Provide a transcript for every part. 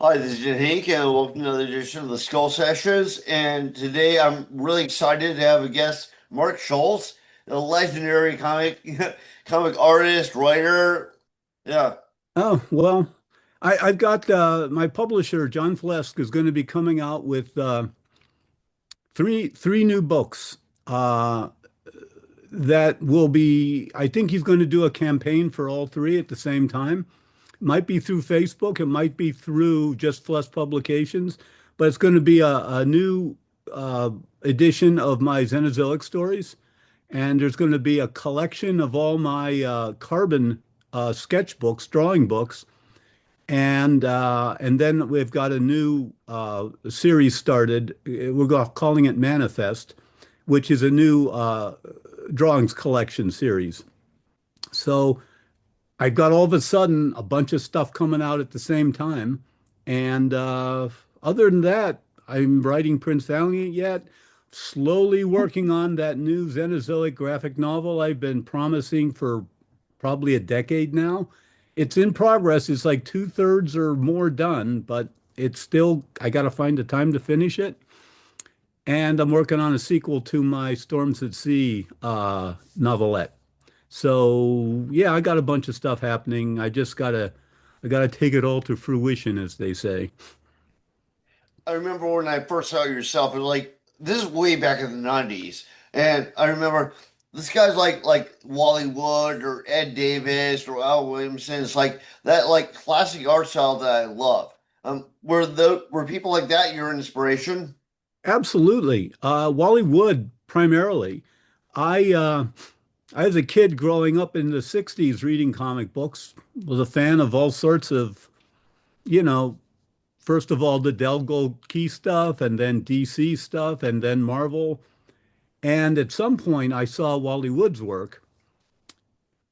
Hi, this is Henk, and welcome to another edition of the Skull Sessions. And today I'm really excited to have a guest, Mark Schultz, a legendary comic artist, writer. Yeah. Oh, well, I've got my publisher, John Flesk, is going to be coming out with three new books that will be, I think he's going to do a campaign for all three at the same time. Might be through Facebook, it might be through just Flesk Publications, but it's going to be a new uh, edition of my Xenozoic stories. And there's going to be a collection of all my carbon sketchbooks, drawing books, and then we've got a new series started. Calling it Manifest, which is a new drawings collection series. So I got all of a sudden a bunch of stuff coming out at the same time. And other than that, I'm writing Prince Valiant yet. Slowly working on that new Xenozoic graphic novel I've been promising for probably a decade now. It's in progress. It's like two-thirds or more done, but it's still, I got to find the time to finish it. And I'm working on a sequel to my Storms at Sea novelette. So yeah, I got a bunch of stuff happening. I gotta take it all to fruition, as they say. I remember when I first saw yourself, it was like, this is way back in the 90s. And I remember this guy's like Wally Wood or Ed Davis or Al Williamson. It's like that like classic art style that I love. Were people like that your inspiration? Absolutely. Wally Wood primarily. I uh, I was a kid growing up in the 60s reading comic books, was a fan of all sorts of, you know, first of all, the Delgo Key stuff, and then DC stuff, and then Marvel. And at some point, I saw Wally Wood's work.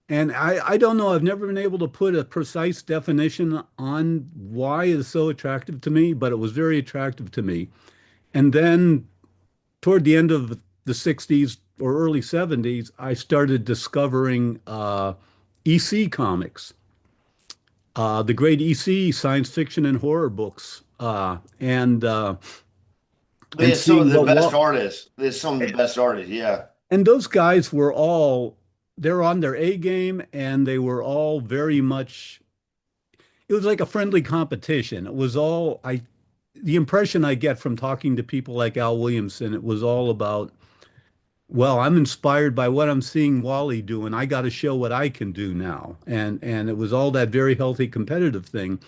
And I don't know, I've never been able to put a precise definition on why it's so attractive to me, but it was very attractive to me. And then toward the end of the 60s or early 70s, I started discovering EC comics, the great EC science fiction and horror books, and They're some of seeing the what best Walt artists. They're some of the best artists, yeah. and those guys were all they're on their A game, and they were all very much. It was like a friendly competition. It was all I. The impression I get from talking to people like Al Williamson, it was all about, well, I'm inspired by what I'm seeing Wally do, and I got to show what I can do now. And it was all that very healthy competitive thing.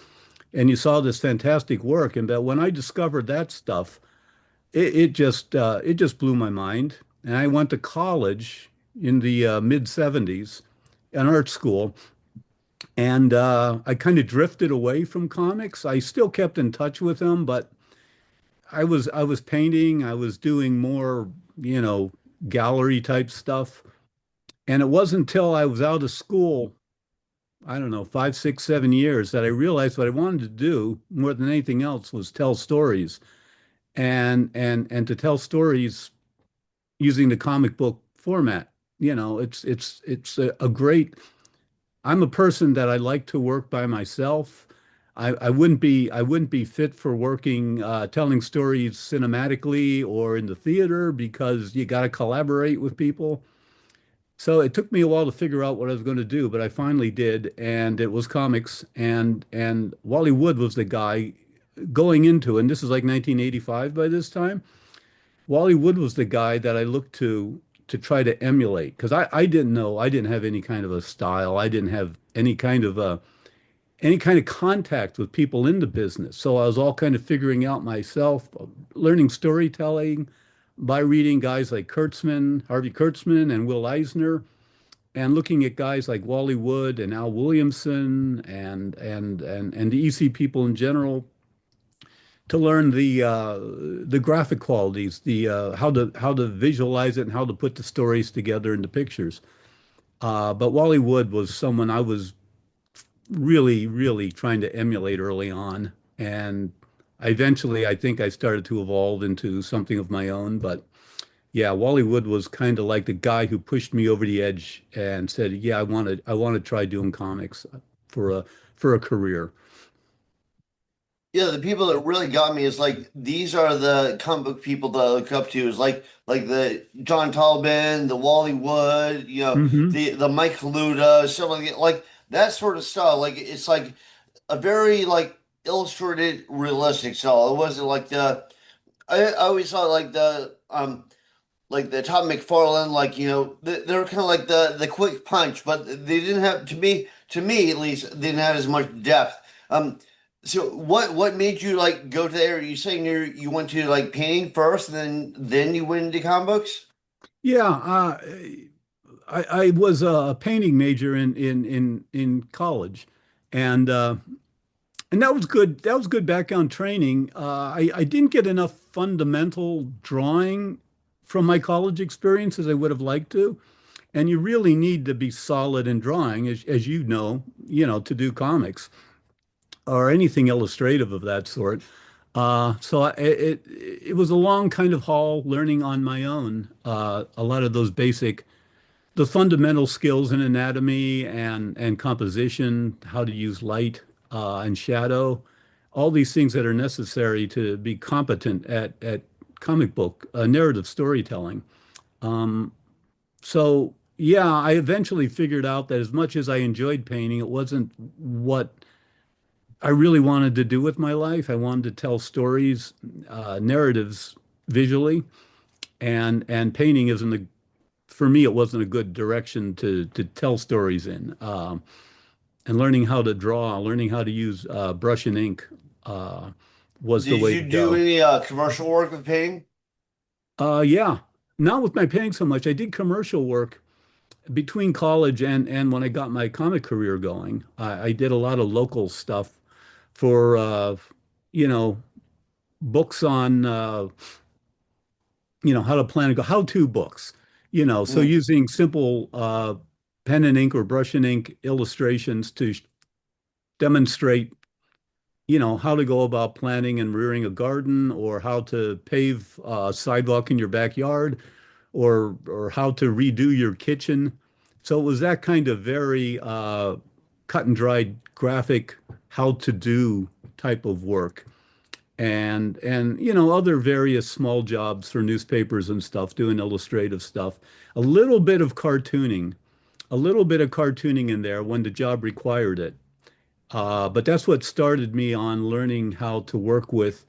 And you saw this fantastic work, and that when I discovered that stuff, it just blew my mind. And I went to college in the mid 70s, an art school, and I kind of drifted away from comics. I still kept in touch with them, but I was painting, I was doing more, you know, gallery type stuff. And it wasn't until I was out of school, I don't know, 5, 6, 7 years, that I realized what I wanted to do more than anything else was tell stories and to tell stories using the comic book format. You know, it's a great. I'm a person that I like to work by myself. I wouldn't be fit for working telling stories cinematically or in the theater because you got to collaborate with people. So it took me a while to figure out what I was going to do, but I finally did, and it was comics. And Wally Wood was the guy going into, and this is like 1985 by this time. Wally Wood was the guy that I looked to try to emulate because I didn't know, I didn't have any kind of a style. I didn't have any kind of contact with people in the business. So I was all kind of figuring out myself, learning storytelling by reading guys like Harvey Kurtzman and Will Eisner, and looking at guys like Wally Wood and Al Williamson and the EC people in general to learn the graphic qualities, the how to visualize it and how to put the stories together into pictures. But Wally Wood was someone I was really trying to emulate early on, and I think I started to evolve into something of my own. But yeah, Wally Wood was kind of like the guy who pushed me over the edge and said, "Yeah, I want to try doing comics for a for a career." Yeah, the people that really got me is like these are the comic book people that I look up to is like the John Tolman, the Wally Wood, Hmm. the Mike Kaluta, stuff like that. Like that sort of style. Like it's like a very like illustrated, realistic style. It wasn't like I always thought like the Tom McFarlane, like they were kind of like the quick punch, but they didn't have to me at least they didn't have as much depth. Um, so what made you like go to there? Are you saying you went to like painting first, and then you went into comic books? Yeah, I was a painting major in college, and and that was good. That was good background training. I didn't get enough fundamental drawing from my college experience as I would have liked to. And you really need to be solid in drawing, as you know, to do comics or anything illustrative of that sort. So it was a long kind of haul learning on my own. A lot of those the fundamental skills in anatomy and composition, how to use light and shadow, all these things that are necessary to be competent at comic book narrative storytelling. Um, so yeah, I eventually figured out that as much as I enjoyed painting, it wasn't what I really wanted to do with my life. I wanted to tell stories, narratives visually, and painting isn't a for me, it wasn't a good direction to tell stories in. And learning how to draw, learning how to use brush and ink was the Did way you to do go. any commercial work with painting? Yeah, not with my painting so much. I did commercial work between college and when I got my comic career going. I did a lot of local stuff for you know books on how to plan and go how-to books. So Mm. using simple pen and ink or brush and ink illustrations to demonstrate how to go about planting and rearing a garden, or how to pave a sidewalk in your backyard, or how to redo your kitchen. So it was that kind of very cut and dried graphic how to do type of work. And other various small jobs for newspapers and stuff, doing illustrative stuff, a little bit of cartooning in there when the job required it. But that's what started me on learning how to work with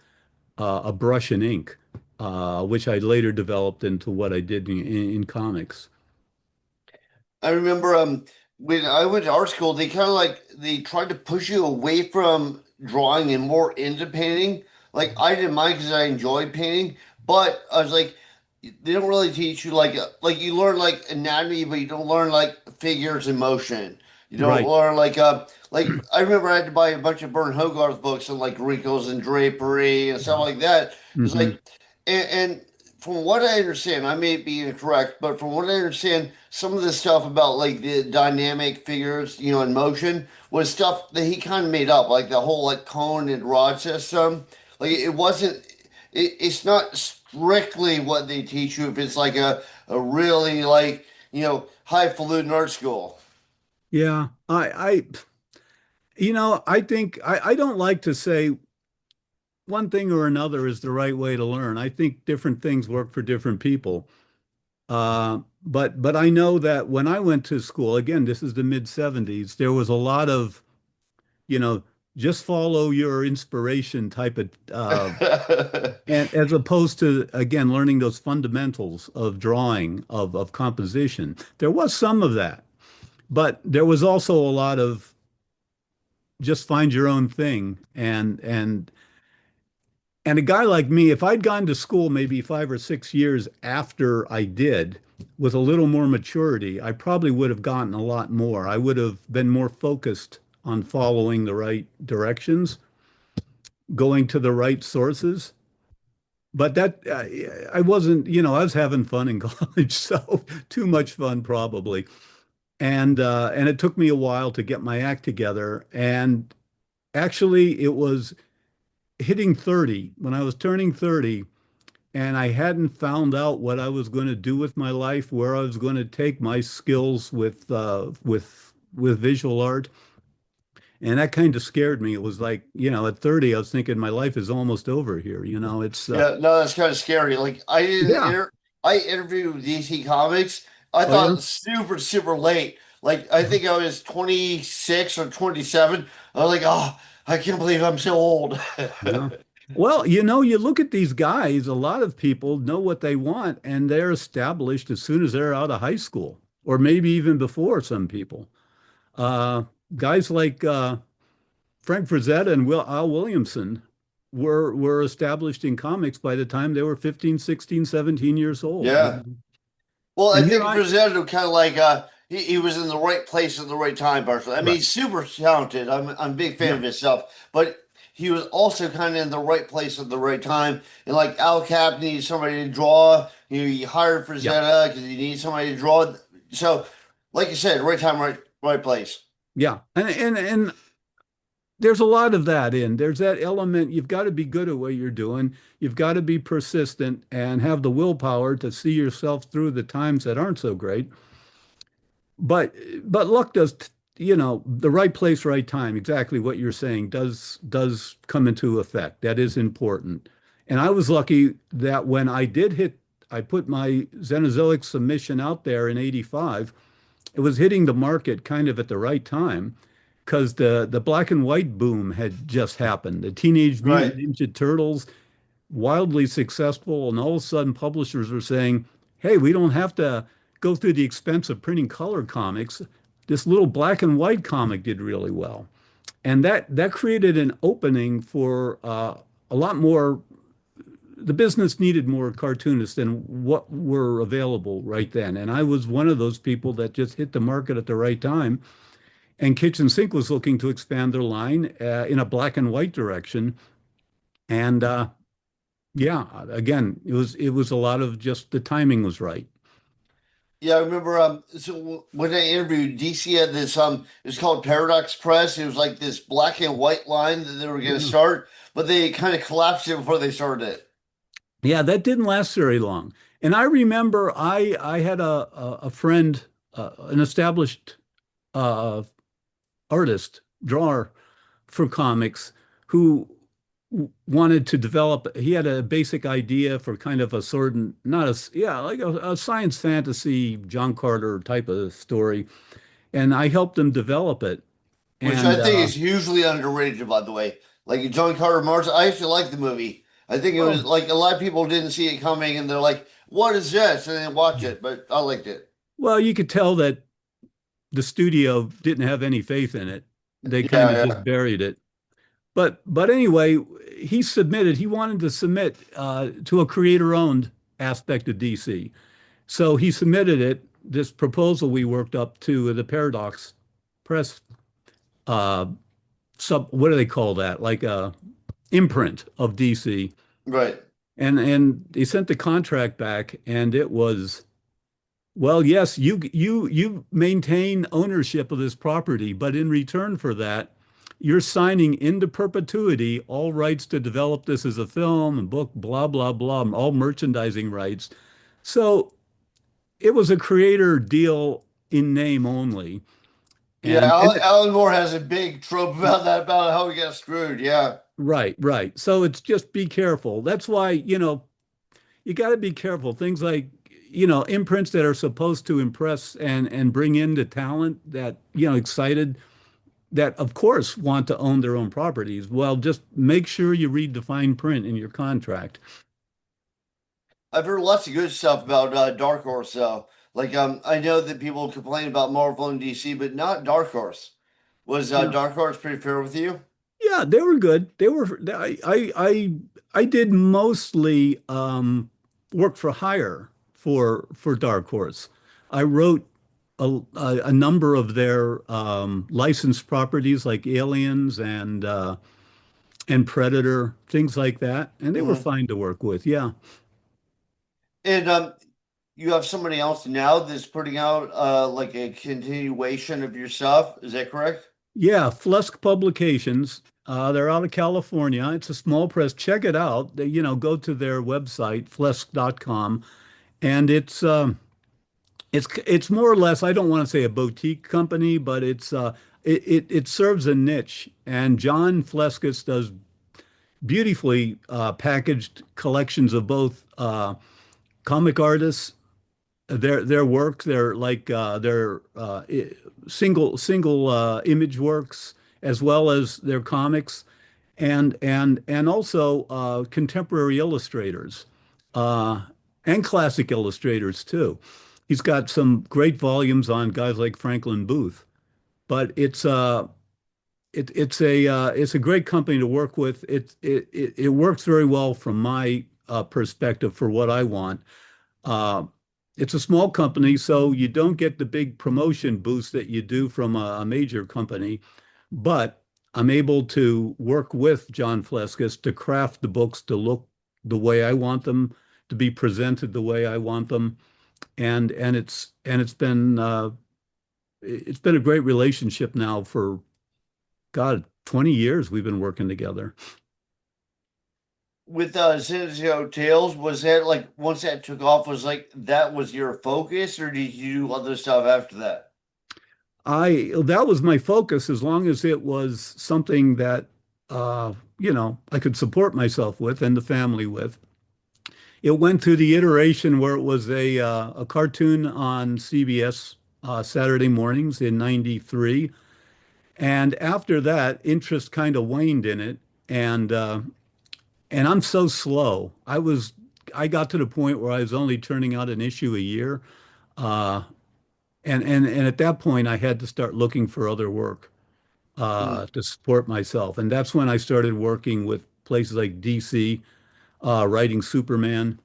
a brush and ink, which I later developed into what I did in comics. I remember when I went to art school, they kind of like they tried to push you away from drawing and more into painting. Like I didn't mind because I enjoyed painting, but I was like, they don't really teach you like you learn like anatomy, but you don't learn like figures in motion. You don't Right. learn like I remember I had to buy a bunch of Bern Hogarth books on like wrinkles and drapery and stuff like that. It's Hmm. like and from what I understand, I may be incorrect, but from what I understand, some of the stuff about like the dynamic figures, in motion was stuff that he kind of made up, like the whole like cone and rod system. Like it wasn't, it's not strictly what they teach you if it's like a really like, highfalutin art school. Yeah. I think I don't like to say one thing or another is the right way to learn. I think different things work for different people. But I know that when I went to school, again, this is the mid 70s, there was a lot of, you know, just follow your inspiration type of and as opposed to again learning those fundamentals of drawing, of composition. There was some of that, but there was also a lot of just find your own thing. And a guy like me, if I'd gone to school maybe 5 or 6 years after I did, with a little more maturity, I probably would have gotten a lot more. I would have been more focused on following the right directions, going to the right sources. But that I wasn't, I was having fun in college, so too much fun probably. And it took me a while to get my act together. And actually, it was hitting 30 when I was turning 30 and I hadn't found out what I was going to do with my life, where I was going to take my skills with visual art. And that kind of scared me. It was like, at 30, I was thinking my life is almost over here. It's Yeah, no, that's kind of scary. Like yeah. I interviewed DC Comics. I Oh yeah. thought super super late. Like I think I was 26 or 27. I was like, oh, I can't believe I'm so old. Yeah. Well, you look at these guys, a lot of people know what they want and they're established as soon as they're out of high school, or maybe even before some people. Uh, Guys like Frank Frazetta and Al Williamson were established in comics by the time they were 15, 16, 17 years old. Yeah. Well, I And here think I, Brazil kind of like he was in the right place at the right time, personally. I mean, right. he's super talented. I'm a big fan Yeah. of his stuff, but he was also kind of in the right place at the right time. And like Al Cap needed somebody to draw. He hired Yeah. Frazetta because he needed somebody to draw. So, like you said, right time, right place. Yeah. And there's a lot of that in. There's that element. You've got to be good at what you're doing. You've got to be persistent and have the willpower to see yourself through the times that aren't so great. But but luck does, the right place, right time, exactly what you're saying does come into effect. That is important. And I was lucky that when I put my Xenozoic submission out there in 85, it was hitting the market kind of at the right time because the black and white boom had just happened. The Teenage Mutant Right. Ninja Turtles, wildly successful, and all of a sudden publishers were saying, "Hey, we don't have to go through the expense of printing color comics. This little black and white comic did really well." And that created an opening for a lot more. The business needed more cartoonists than what were available right then. And I was one of those people that just hit the market at the right time. And Kitchen Sink was looking to expand their line in a black and white direction. And yeah, again, it was a lot of just the timing was right. Yeah, I remember so when I interviewed DC had this it was called Paradox Press. It was like this black and white line that they were gonna Yeah. start, but they kind of collapsed it before they started it. Yeah, that didn't last very long. And I remember I had a friend, an established uh, artist, drawer for comics who wanted to develop. He had a basic idea for kind of a sort of not a yeah like a science fantasy John Carter type of story, and I helped him develop it. Which I And think is hugely underrated, by the way. Like John Carter Mars, I actually like the movie. I think it was well, like a lot of people didn't see it coming, and they're like, "What is this?" and then watch it. But I liked it. well, you could tell that the studio didn't have any faith in it. They kind of Yeah, just yeah, buried it. But anyway, he wanted to submit to a creator-owned aspect of DC. So he submitted this proposal we worked up to the Paradox Press uh what do they call that? Like a imprint of DC. right. And they sent the contract back and it was, well, yes, you maintain ownership of this property, but in return for that, you're signing into perpetuity all rights to develop this as a film and book, blah, blah, blah, all merchandising rights. So it was a creator deal in name only. Yeah, And Alan Moore has a big trope about that, about how he got screwed. Yeah, right, right. So it's just be careful. That's why, you got to be careful. Things like, imprints that are supposed to impress and bring in the talent that, excited that of course want to own their own properties. Well, just make sure you read the fine print in your contract. I've heard lots of good stuff about Dark Horse, though. Like, I know that people complain about Marvel and DC, but not Dark Horse. Was Yeah. Dark Horse pretty fair with you? Yeah, they were good. I did mostly work for hire for Dark Horse. I wrote a number of their licensed properties like Aliens and Predator, things like that, and they were Hmm. fine to work with. Yeah. And you have somebody else now that's putting out like a continuation of your stuff. Is that correct? Yeah, Flusk Publications. They're out of California. It's a small press. Check it out. Go to their website, flusk.com, and it's more or less, I don't want to say a boutique company, but it's it serves a niche, and John Fleskis does beautifully packaged collections of both comic artists, their work, their single image works, as well as their comics, and also contemporary illustrators uh, and classic illustrators too. He's got some great volumes on guys like Franklin Booth, but it's a great company to work with. It works very well from my perspective for what I want. Uh, it's a small company, so you don't get the big promotion boost that you do from a major company. But I'm able to work with John Fleskis to craft the books to look the way I want them, to be presented the way I want them, and it's been a great relationship now for God, 20 years we've been working together. With Xenozoic Tales, was that like once that took off, was like that was your focus, or did you do other stuff after that? I That was my focus as long as it was something that I could support myself with and the family with. It went through the iteration where it was a cartoon on CBS Saturday mornings in '93, and after that, interest kind of waned in it, and uh, and I'm so slow. I got to the point where I was only turning out an issue a year, uh, and at that point, I had to start looking for other work Mm. to support myself, and that's when I started working with places like DC, writing Superman,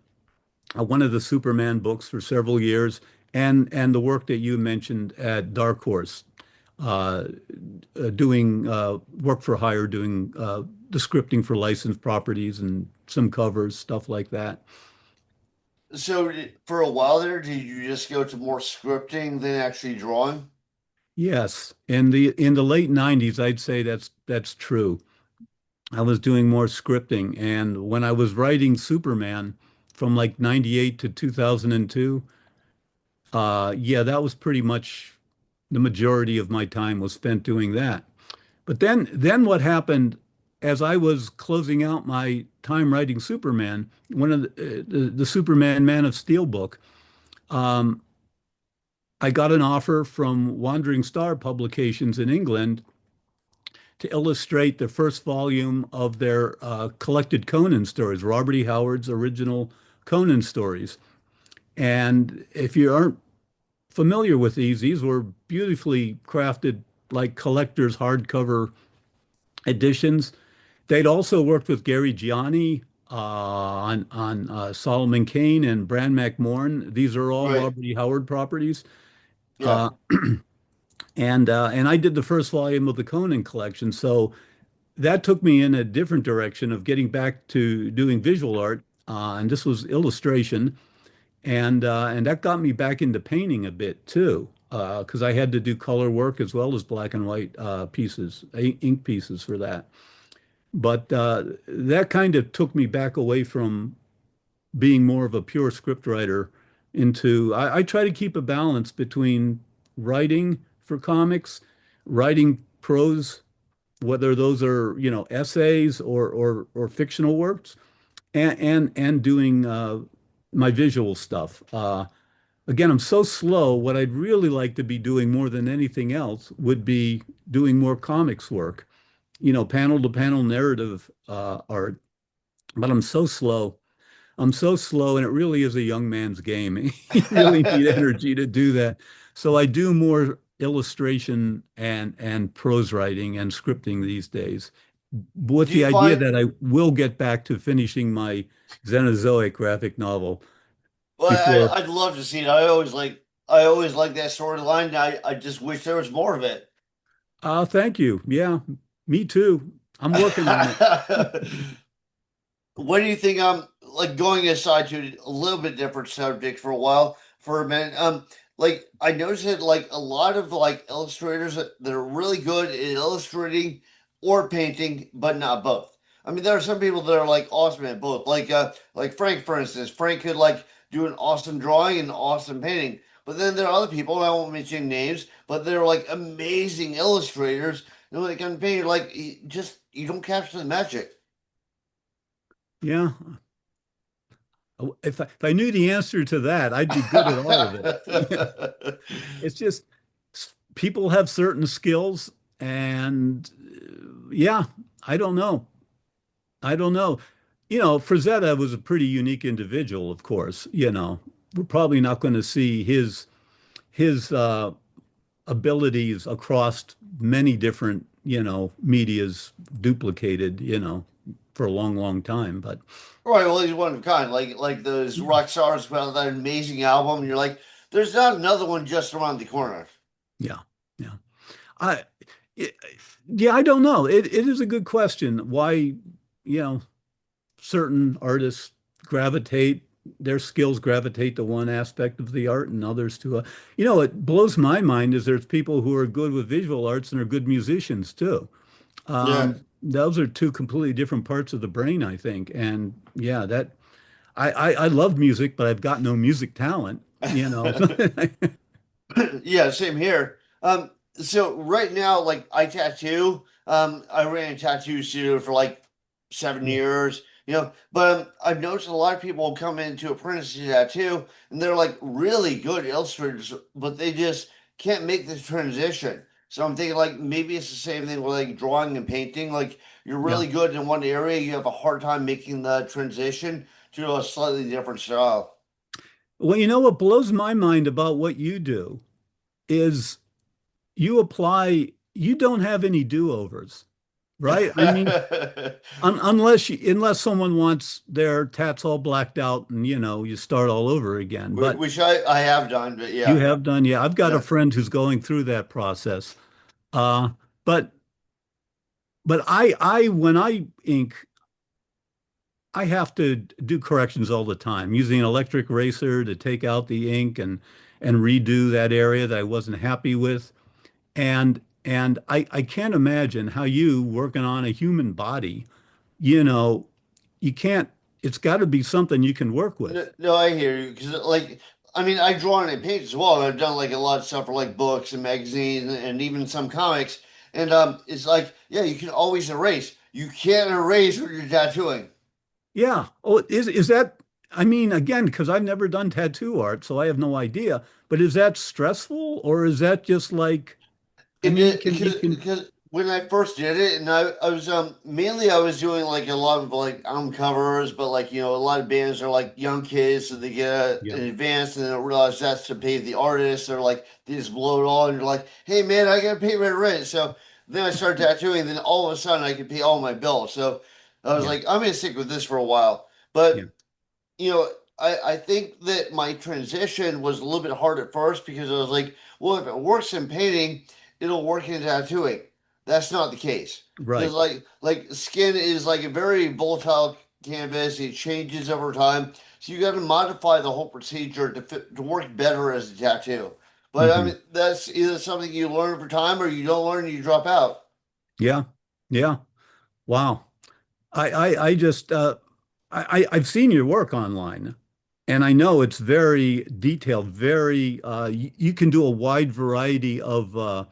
one of the Superman books for several years, and the work that you mentioned at Dark Horse, uh, doing work for hire, doing the scripting for licensed properties and some covers, stuff like that. So for a while there, did you just go to more scripting than actually drawing? Yes, in the late '90s, I'd say that's true. I was doing more scripting, and when I was writing Superman from like '98 to 2002, yeah, that was pretty much the majority of my time was spent doing that. But then what happened as I was closing out my time writing Superman, one of the Superman Man of Steel book, um, I got an offer from Wandering Star Publications in England to illustrate the first volume of their collected Conan stories, Robert E. Howard's original Conan stories. And if you aren't familiar with these were beautifully crafted, like collector's hardcover editions. They'd also worked with Gary Gianni on Solomon Kane and Bran McMorn. These are all Right. Robert E. Howard properties. Yeah. Uh, and I did the first volume of the Conan collection. So that took me in a different direction of getting back to doing visual art. And this was illustration. And that got me back into painting a bit too, because I had to do color work as well as black and white pieces, ink pieces for that. But that kind of took me back away from being more of a pure script writer into I try to keep a balance between writing for comics, writing prose, whether those are, essays or fictional works, and doing my visual stuff. Again, I'm so slow. What I'd really like to be doing more than anything else would be doing more comics work, panel to panel narrative art. But I'm so slow. I'm so slow, and it really is a young man's game. You really need energy to do that. So I do more illustration and prose writing and scripting these days, with Do the you idea find that I will get back to finishing my Xenozoic graphic novel well, before. I'd love to see it. I always like that storyline. I just wish there was more of it. Thank you. Yeah, me too. I'm working on it. What do you think? Like going aside to a little bit different subject for a while, for a minute. Like I noticed that like a lot of like illustrators that are really good at illustrating or painting, but not both. I mean, there are some people that are like awesome at both. Like Frank, for instance. Frank could like do an awesome drawing and awesome painting, But then there are other people, I won't mention names, but they're like amazing illustrators. And when they come to paint, you're like, just you don't capture the magic. Yeah. If I knew the answer to that, I'd be good at all of it. It's just people have certain skills, and yeah, I don't know. I don't know. Frazetta was a pretty unique individual, of course. We're probably not going to see his abilities across many different, medias duplicated, for a long, long time. But Right, well, he's one of a kind. Like those yeah, rock stars put out that amazing album, and you're like, there's not another one just around the corner. yeah, yeah. I, it, yeah, I don't know. It is a good question. Why, certain artists gravitate, their skills gravitate to one aspect of the art and others to a, it blows my mind is there's people who are good with visual arts and are good musicians too. Yeah. Those are two completely different parts of the brain, I think. And yeah, that I love music, but I've got no music talent. Yeah, same here. So right now, like I tattoo. I ran a tattoo studio for like 7 years, but I've noticed a lot of people come into apprenticeship tattoo and they're like really good illustrators, but they just can't make the transition. So I'm thinking like maybe it's the same thing with like drawing and painting. Like you're Yeah. really good in one area, you have a hard time making the transition to a slightly different style. Well, what blows my mind about what you do is you don't have any do-overs, right? I mean, unless someone wants their tats all blacked out and you start all over again. But Which I have done, but you yeah, have done, yeah. I've got a yeah. friend who's going through that process. Uh, but but when I ink, I have to do corrections all the time, using an electric eraser to take out the ink and redo that area that I wasn't happy with. And I can't imagine how you working on a human body, you know, you can't, it's got to be something you can work No, with. no, I hear you because like I mean I draw and I paint as well. And I've done like a lot of stuff for like books and magazines and even some comics. And it's like yeah, you can always erase. You can't erase what you're tattooing. Yeah. Oh, is that, I mean, again, because I've never done tattoo art, so I have no idea. But is that stressful or is that just like, I It mean, did because when I first did it, and I was mainly I was doing like a lot of like album covers, but like a lot of bands are like young kids, so they get yeah, an advance and they don't realize that's to pay the artist, or like they just blow it all, and you're like, hey man, I gotta pay my rent. So then I started tattooing, and then all of a sudden I could pay all my bills. So I was yeah, like, I'm gonna stick with this for a while, yeah. but I think that my transition was a little bit hard at first because I was like, well, if it works in painting, it'll work in tattooing. That's not the case because Right. like skin is like a very volatile canvas. It changes over time, so you got to modify the whole procedure to work better as a tattoo. But I Hmm. mean, that's either something you learn over time or you don't learn and you drop out. Yeah. Yeah. Wow. I just I've seen your work online and I know it's very detailed, very you can do a wide variety of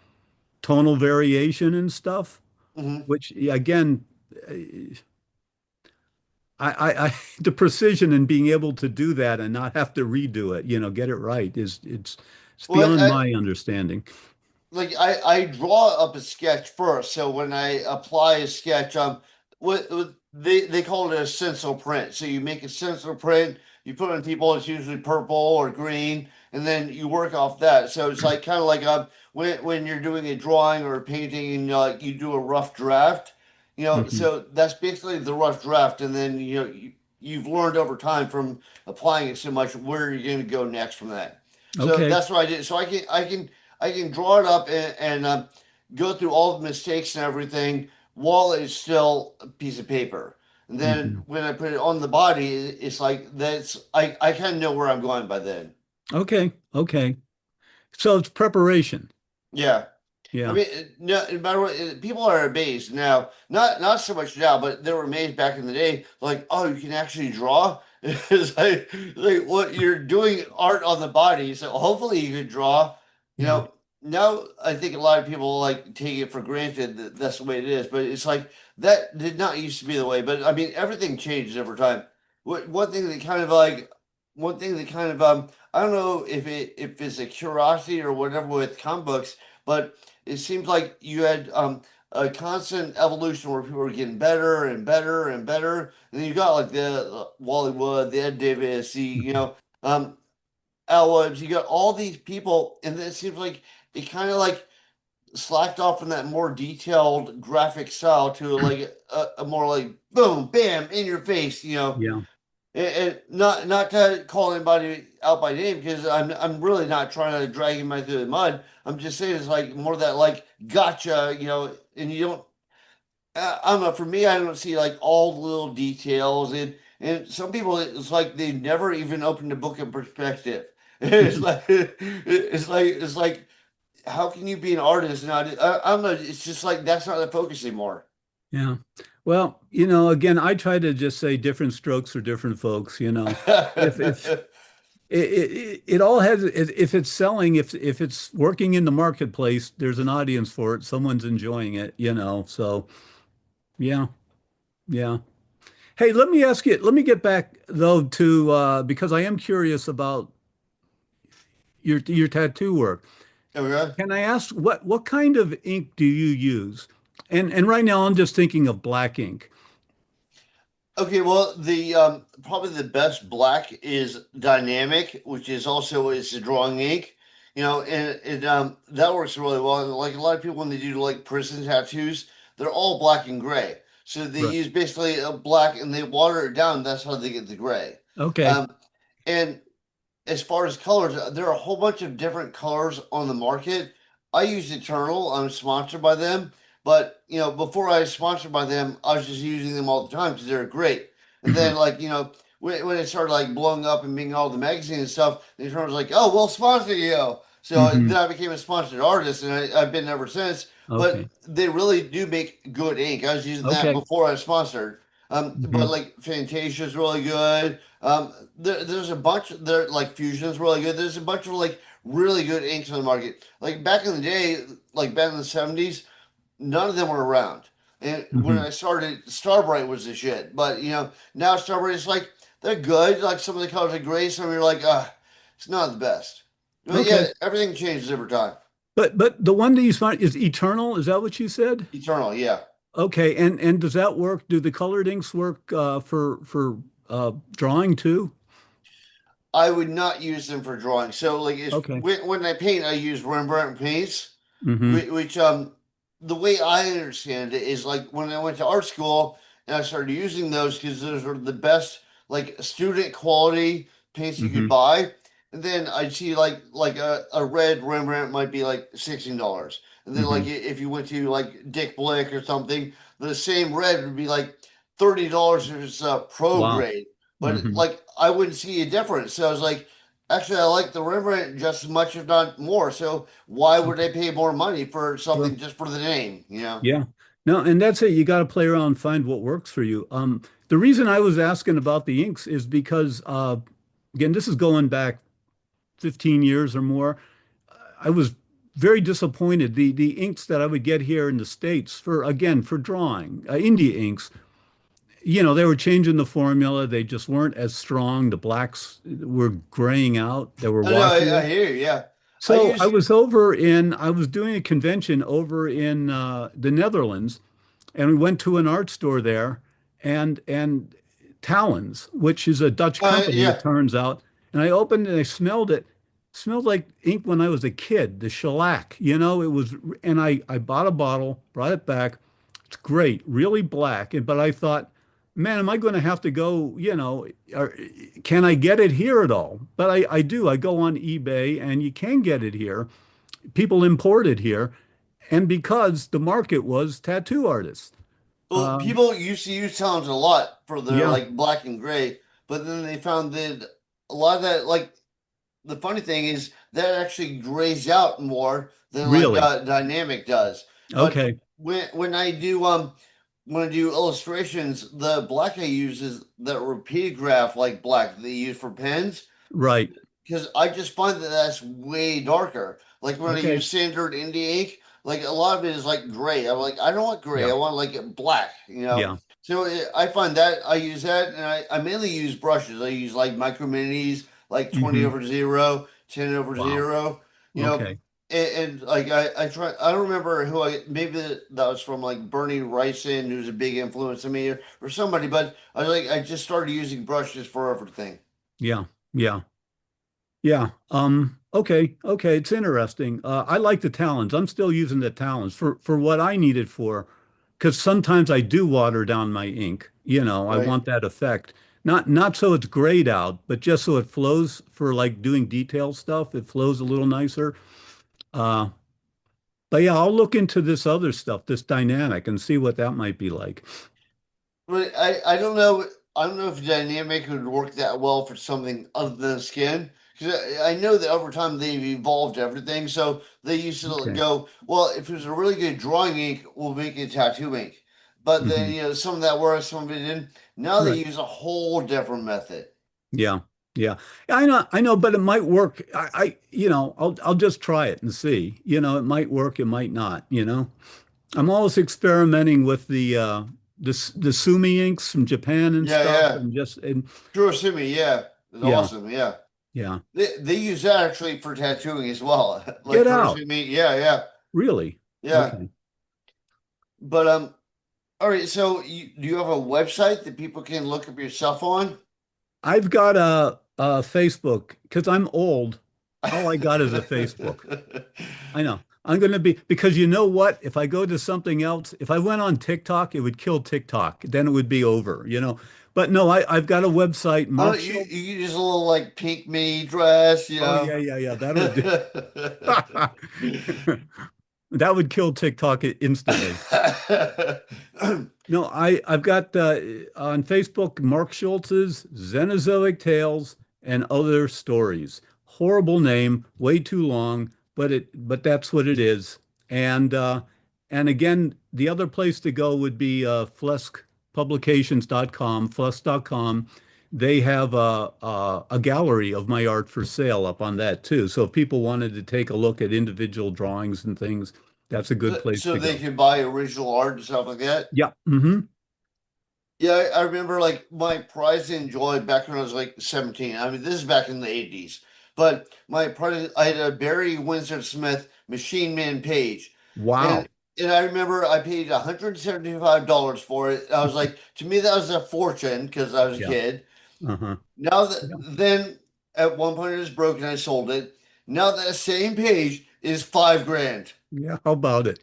tonal variation and stuff, Hmm. which yeah, again I the precision in being able to do that and not have to redo it, get it right is it's Well, beyond my understanding. like I draw up a sketch first. So when I apply a sketch, what they call it a stencil print. So you make a stencil print, you put it on people. It's usually purple or green, and then you work off that. So it's like kind of like when you're doing a drawing or a painting, and you do a rough draft. Hmm. So that's basically the rough draft, and then you've learned over time from applying it so much where you're going to go next from that. So Okay. that's what I did. So I can draw it up and go through all the mistakes and everything while it's still a piece of paper. And then Hmm. when I put it on the body, it's like that's I kind of know where I'm going by then. Okay. Okay. So it's preparation. Yeah. I Yeah. mean, no, no matter what, people are amazed now. Not so much now, but they were amazed back in the day. Like, oh, you can actually draw. It's like what you're doing art on the body. So hopefully you could draw. You Yeah. know, now I think a lot of people like take it for granted that that's the way it is, but it's like that did not used to be the way. But I mean, everything changes over time. One thing that kind of like one thing that kind of I don't know if it's a curiosity or whatever with comic books, but it seems like you had a constant evolution where people were getting better and better and better. And then you got like the Wally Wood, the Ed Davis, um, Al Woods. You got all these people, and then it seems like it kind of like slacked off from that more detailed graphic style to like a more like boom, bam, in your face. Yeah. And not to call anybody out by name because I'm really not trying to drag him through the mud. I'm just saying it's like more that like gotcha, and you don't. I don't know. For me, I don't see like all the little details, and some people it's like they never even opened a book in perspective. It's like how can you be an artist and not? I don't know. It's just like that's not the focus anymore. Yeah. Well, again, I try to just say different strokes for different folks. If it all has if it's selling, if it's working in the marketplace, there's an audience for it, someone's enjoying it. So yeah, yeah. Hey, let me get back though to because I am curious about your tattoo work. Okay. Can I ask what kind of ink do you use? And right now I'm just thinking of black ink. Okay, well, the probably the best black is dynamic, which is also it's a drawing ink, and that works really well. And like a lot of people when they do like prison tattoos, they're all black and gray. So they Right. use basically a black and they water it down. That's how they get the gray. Okay. Um, and as far as colors, there are a whole bunch of different colors on the market. I use Eternal. I'm sponsored by them, but before I was sponsored by them, I was just using them all the time because they're great. And then, Mhm. like when it started like blowing up and being all the magazines and stuff, the Eternal was like, "Oh, we'll sponsor you." So then Mhm. I became a sponsored artist, and I've been ever since. But Okay. they really do make good ink. I was using that Okay. before I was sponsored. But Mhm. like Fantasia is really good. There's a bunch there like Fusion's really good. There's a bunch of like really good inks on the market. Like back in the day, like back in the '70s, none of them were around. And when Mhm. I started, Starbright was the shit. But now Starbright is like they're good. Like some of the colors are great. Some you're like, it's not the best. But yeah, Okay. everything changes over time. But the one that you spot is Eternal, is that what you said? Eternal, yeah. Okay. And does that work? Do the colored inks work for drawing too? I would not use them for drawing. So like Okay. when I paint, I use Rembrandt paints, Hmm. which the way I understand it is like when I went to art school and I started using those because those were the best like student quality paints you could Hmm. buy. And then I'd see like a red Rembrandt might be like $16. And then like Hmm. if you went to like Dick Blick or something, the same red would be like $30 if it's pro Wow. grade. But Hmm. like I wouldn't see a difference. So I was like, actually I like the Rembrandt just as much, if not more. So why would I Okay. pay more money for Sure. something just for the name? Yeah. No, and that's it. You got to play around and find what works for you. The reason I was asking about the inks is because, again, this is going back 15 years or more. I was very disappointed. The inks that I would get here in the States for drawing, India inks, they were changing the formula. They just weren't as strong. The blacks were graying out. They were Oh no, I washier. hear you. Yeah, I So use. I was doing a convention over in the Netherlands, and we went to an art store there, and Talons, which is a Dutch company, it Yeah. turns out. And I opened it and I smelled it. Smelled like ink when I was a kid, the shellac, it was, and I bought a bottle, brought it back. It's great, really black. But I thought, man, am I going to have to go, can I get it here at all? But I do. I go on eBay and you can get it here. People import it here. And because the market was tattoo artists. Well, Um, people used to use Talons a lot for their yeah, like black and gray, but then they found that a lot of that like the funny thing is that actually grays out more than like really. dynamic does. But Okay. when I do when I do illustrations, the black I use is that repeated graph like black they use for pens. Right. Because I just find that that's way darker. Like when I Okay. use standard India ink, like a lot of it is like gray. I'm like, I don't want gray. Yeah. I want like it black, you know? Yeah. So I find that I use that, and I mainly use brushes. I use like micro minis, like 20 Hmm. over 0, 10 over Wow. 0, you know? Okay. And like I try, I don't remember who maybe that was from like Bernie Wrightson, who's a big influence on me, or somebody, but I just started using brushes for everything. Yeah. Yeah. Yeah. Okay. Okay. It's interesting. I like the talons. I'm still using the talons for what I need it for, because sometimes I do water down my ink. I Right. want that effect. Not so it's grayed out, but just so it flows for like doing detail stuff. It flows a little nicer. Uh, but yeah, I'll look into this other stuff, this dynamic, and see what that might be like. But I don't know. I don't know if dynamic would work that well for something other than skin. Because I know that over time they've evolved everything. So they used to Okay. go, well, if it was a really good drawing ink, we'll make it tattoo ink. But then, Hmm. some of that works, some of it didn't. Now they Right. use a whole different method. Yeah. Yeah. I know, but it might work. I'll just try it and see. It might work, it might not. I'm always experimenting with the Sumi inks from Japan and Yeah, stuff yeah. and Kurosumi, yeah. It's yeah, awesome, yeah. yeah. They use that actually for tattooing as well. Like Get out. Kurosumi, yeah, yeah, Really? yeah. Okay. But all right, so do you have a website that people can look up your stuff on? I've got a Facebook because I'm old. All I got is a Facebook. I know. I'm going to be because you know what? If I go to something else, if I went on TikTok, it would kill TikTok. Then it would be over. But no, I've got a website, Oh, Mark you Schultz. you use a little like pink mini dress, you Oh know. yeah, yeah, yeah. That would do. That would kill TikTok instantly. No, I've got on Facebook Mark Schultz's Xenozoic Tales and Other Stories. Horrible name, way too long, but that's what it is. And again, the other place to go would be fleskpublications.com, flesk.com. They have a gallery of my art for sale up on that too. So if people wanted to take a look at individual drawings and things, that's a good place So to they go. can buy original art and stuff like that. Yeah. Hmm. Yeah, I remember like my prize and joy back when I was like 17. I mean, this is back in the 80s. But my prize, I had a Barry Windsor Smith Machine Man page. Wow. And and I remember I paid $175 for it. I was like, to me, that was a fortune because I was a Yeah. kid. Uh-huh. Now that Yeah. then at one point it was broken, I sold it. Now that same page is 5 grand. Yeah. How about it?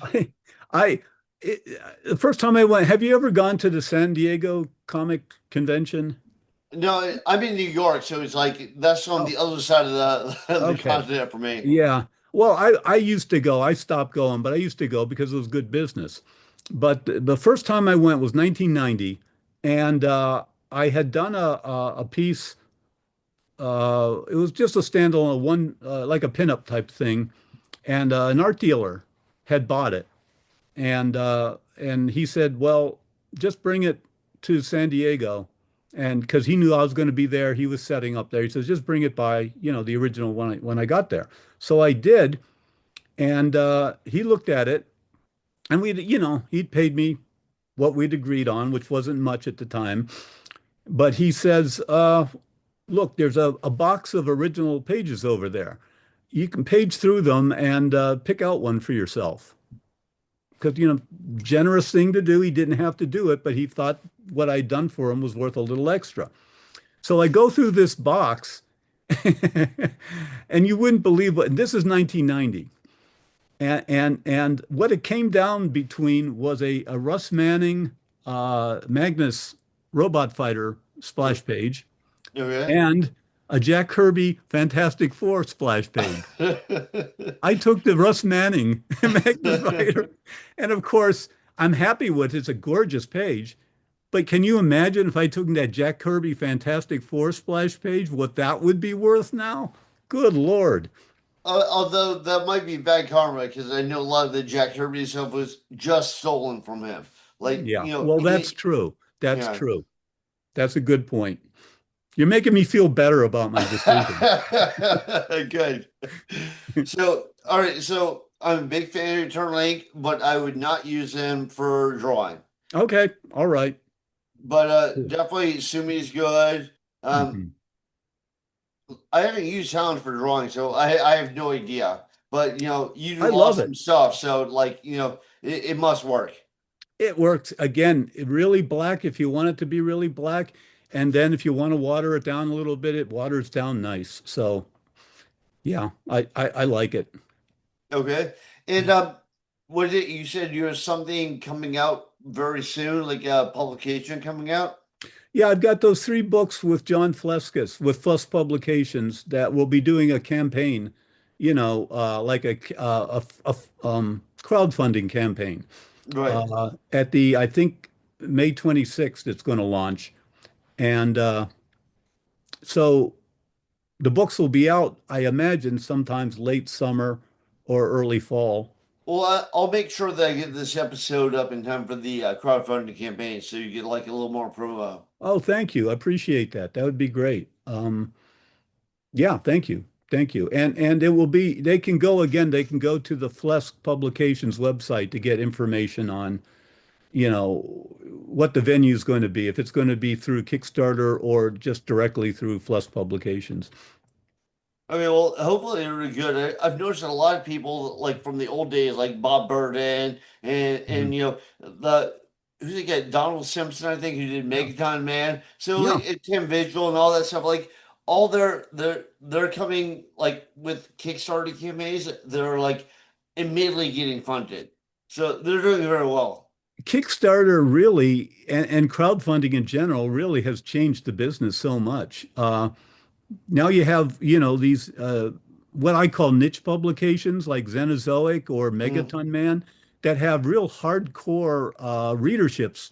I, I, the first time I went, have you ever gone to the San Diego Comic Convention? No, I'm in New York, so it's like that's on Oh, the other side of the okay. continent for me. Yeah. Well, I used to go. I stopped going, but I used to go because it was good business. But the first time I went was 1990, and I had done a piece. It was just a standalone one, like a pinup type thing, and an art dealer had bought it. And he said, "Well, just bring it to San Diego." And because he knew I was going to be there, he was setting up there. He says, "Just bring it by, the original when I got there." So I did, and he looked at it, and he'd paid me what we'd agreed on, which wasn't much at the time. But he says, "Look, there's a box of original pages over there. You can page through them and pick out one for yourself." Because generous thing to do. He didn't have to do it, but he thought what I'd done for him was worth a little extra. So I go through this box, and you wouldn't believe what. This is 1990, and what it came down between was a Russ Manning Magnus robot fighter splash page Okay. and a Jack Kirby Fantastic Four splash page. I took the Russ Manning Magnus Rider, and of course, I'm happy with it. It's a gorgeous page. But can you imagine if I took that Jack Kirby Fantastic Four splash page, what that would be worth now? Good Lord. Although that might be bad karma because I know a lot of the Jack Kirby stuff was just stolen from him. Like, Yeah. Well, that's true. That's yeah. true. That's a good point. You're making me feel better about my decision. Good. So, all right. So I'm a big fan of Eternal Link, but I would not use him for drawing. Okay. All right. But Cool. definitely Sumi's good. Um, Mhm. I haven't used Talon for drawing, so I have no idea. But you I do love it. awesome stuff, so like it must work. It works again, really black if you want it to be really black. And then if you want to water it down a little bit, it waters down nice. So yeah, I like it. Okay. And was it you said you have something coming out very soon, like a publication coming out? Yeah, I've got those three books with John Fleskis with Flesk Publications that will be doing a campaign, like a crowdfunding campaign. Right. At the I think May 26th, it's going to launch, and so the books will be out, I imagine, sometimes late summer or early fall. Well, I'll make sure that I get this episode up in time for the crowdfunding campaign, so you get like a little more promo. Oh, thank you. I appreciate that. That would be great. Yeah, thank you. Thank you. And it will be, they can go again, they can go to the Flesk Publications website to get information on, what the venue is going to be, if it's going to be through Kickstarter or just directly through Flesk Publications. I mean, well, hopefully they're really good. I've noticed a lot of people like from the old days, like Bob Burden and Mhm. the who's it get Donald Simpson, I think, who did Yeah. Megaton Man. So Yeah. like Tim Vigil and all that stuff. Like all they're coming like with Kickstarter campaigns. They're like immediately getting funded, so they're doing very well. Kickstarter really and crowdfunding in general really has changed the business so much. Now you have, these what I call niche publications like Xenozoic or Mm, Megaton Man that have real hardcore readerships,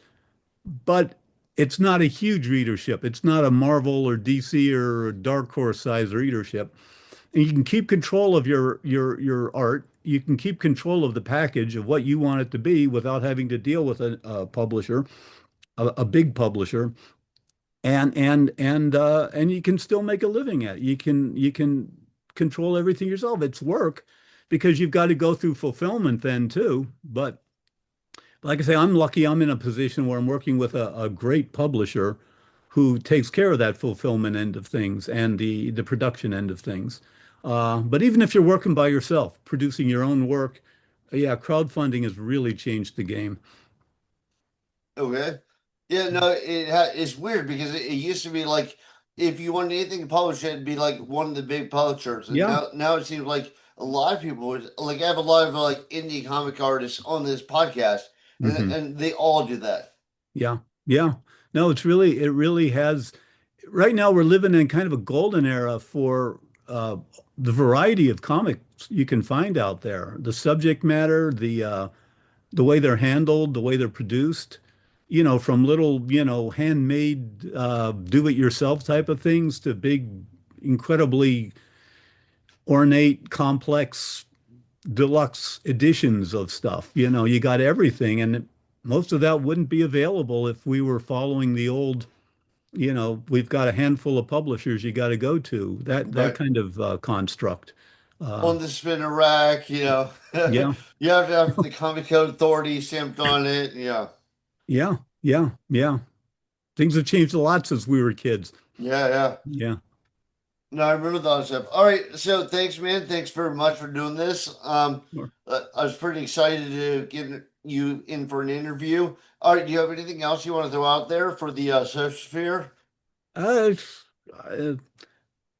but it's not a huge readership. It's not a Marvel or DC or Dark Horse size readership. And you can keep control of your art. You can keep control of the package of what you want it to be without having to deal with a publisher, a big publisher, and you can still make a living at it. You can control everything yourself. It's work because you've got to go through fulfillment then too. But like I say, I'm lucky I'm in a position where I'm working with a great publisher who takes care of that fulfillment end of things and the production end of things. But even if you're working by yourself, producing your own work, yeah, crowdfunding has really changed the game. okay. Yeah, no, it's weird because it used to be like if you wanted anything to publish, it'd be like one of the big publishers, and Yeah. now it seems like a lot of people would like. I have a lot of like indie comic artists on this podcast, Hmm. and they all do that. Yeah. Yeah. No, it really has. Right now, we're living in kind of a golden era for the variety of comics you can find out there. The subject matter, the way they're handled, the way they're produced, from little, handmade, do-it-yourself type of things to big, incredibly ornate, complex, deluxe editions of stuff. You got everything, and most of that wouldn't be available if we were following the old, we've got a handful of publishers you got to go to, that Right kind of construct. Uh, on the spinner rack, yeah, you have to have the Comic Code Authority stamped on it. Yeah, yeah, yeah, yeah. Things have changed a lot since we were kids. yeah, yeah. Yeah. No, I remember that stuff. All right, so thanks, man. Thanks very much for doing this. Sure. I was pretty excited to get you in for an interview. All right, do you have anything else you want to throw out there for the social sphere? Uh, uh,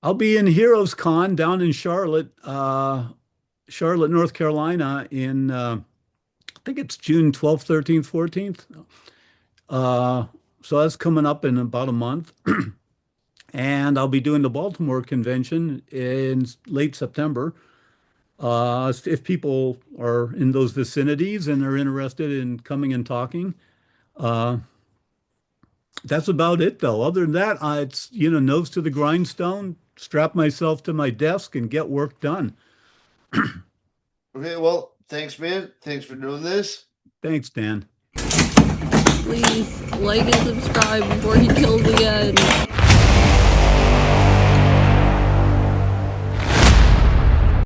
I'll be in Heroes Con down in Charlotte, North Carolina in I think it's June 12th, 13th, 14th. Uh, so that's coming up in about a month. And I'll be doing the Baltimore convention in late September. If people are in those vicinities and are interested in coming and talking, uh, that's about it, though. Other than that, it's, nose to the grindstone, strap myself to my desk and get work done. Okay, well, thanks, man. Thanks for doing this. Thanks, Dan. Please like and subscribe before he kills again.